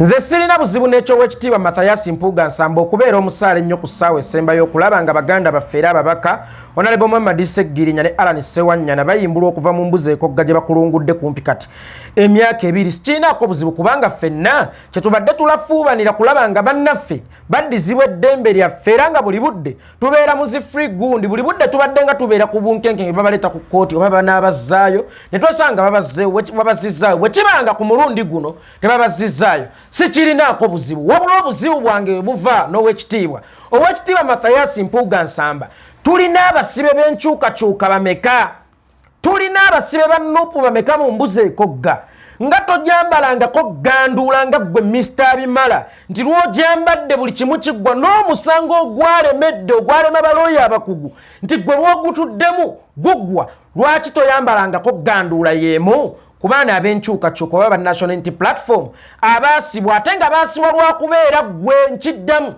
Nze sirina buzibu n'ekyo w'ekitiibwa Mathias Mpuuga Nsamba okubeera omusaale ennyo ku ssaawa esembayo okulaba nga baganda baffe era ababaka Honorable Muhammad Sseggirinya ne Alan Ssewanyana bayimbulwa okuva mu mbuzi ekogga gye bakulungudde kumpi kati emyaka ebiri. Sikirinaako buzibu kubanga ffenna kye tubadde tulafuubanira kulaba nga bannaffe baddizibwa eddembe lyaffe era nga buli budde tubeera mu zi free gundi, buli budde tubadde nga tubeera ku bunkenke babaleeta ku kkooti oba banaabazzaayo ne twasanga babazzizaayo bwe kibanga ku mulundi guno tebabazzizaayo. Sikirinaako buzibu wabula obuzibu bwange buva n'owekitiibwa Mathias Mpuuga Nsamba. Tulina abasibe b'enkyukakyuka bameka, tulina abasibe ba Nuupu bameka mu mbuzi ekogga nga tojambalangako ganduulanga gwe Mr. Bimala nti lw'ojambadde buli kimu kiggwa n'omusango ogwalemedde ogwalema balooya abakugu nti gwe lw'ogutuddemu guggwa. Lwaki toyambalangako ganduula y'emu ku baana ab'enkyukakyuka oba ba National Unity Platform abaasibwa ate nga baasibwa lwakubeera gwe nkiddamu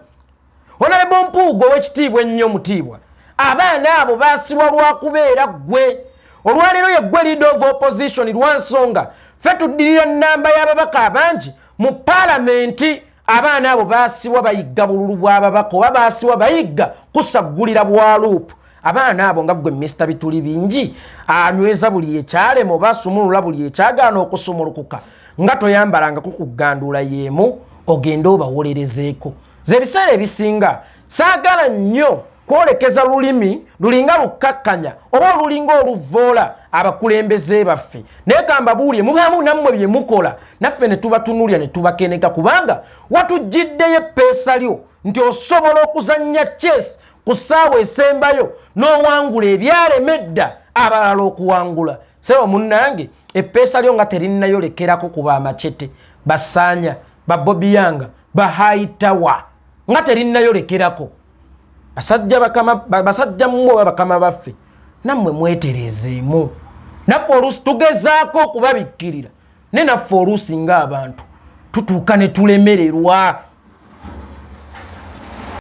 Honorable Mpuuga ow'ekitiibwa ennyo mutiibwa. Abaana abo baasibwa lwakubeera gwe. Olwaleero ye gwe leader of opposition lwansonga ffe tuddirira nnamba y'ababaka abangi mu paalamenti. Abaana abo baasibwa bayigga bululu bw'ababaka oba baasibwa bayigga kusaggulira bwa luupu. Abaana abo nga gwe Mr. Bituli bingi anyweza buli ekyalema oba asumulula buli ekyagaana okusumulukuka nga toyambalangako ku gganduula y'emu ogenda obawolerezeeko. Ze ebiseera ebisinga saagala nnyo kwolekeza lulimi lulinga lukkakkanya oba olulinga oluvoola abakulembeze baffe naye kambabuulye mubaamu nammwe bye mukola naffe ne tubatunulya ne tubakeneka kubanga watujjiddeyo eppeesa lyo nti osobola okuzannya chess ku ssaawa esembayo n'owangula ebyalemedda abalala okuwangula. Sewo munnange eppeesa lyo nga terinnayolekerako kuba amacete basaanya babobiyanga bahayitawa nga terinnayolekerako. Basajja mmwe bakama baffe nammwe mwetereezeemu. Naffe oluusi tugezaako okubabikkirira ne naffe oluusi ng'abantu tutuuka ne tulemererwa.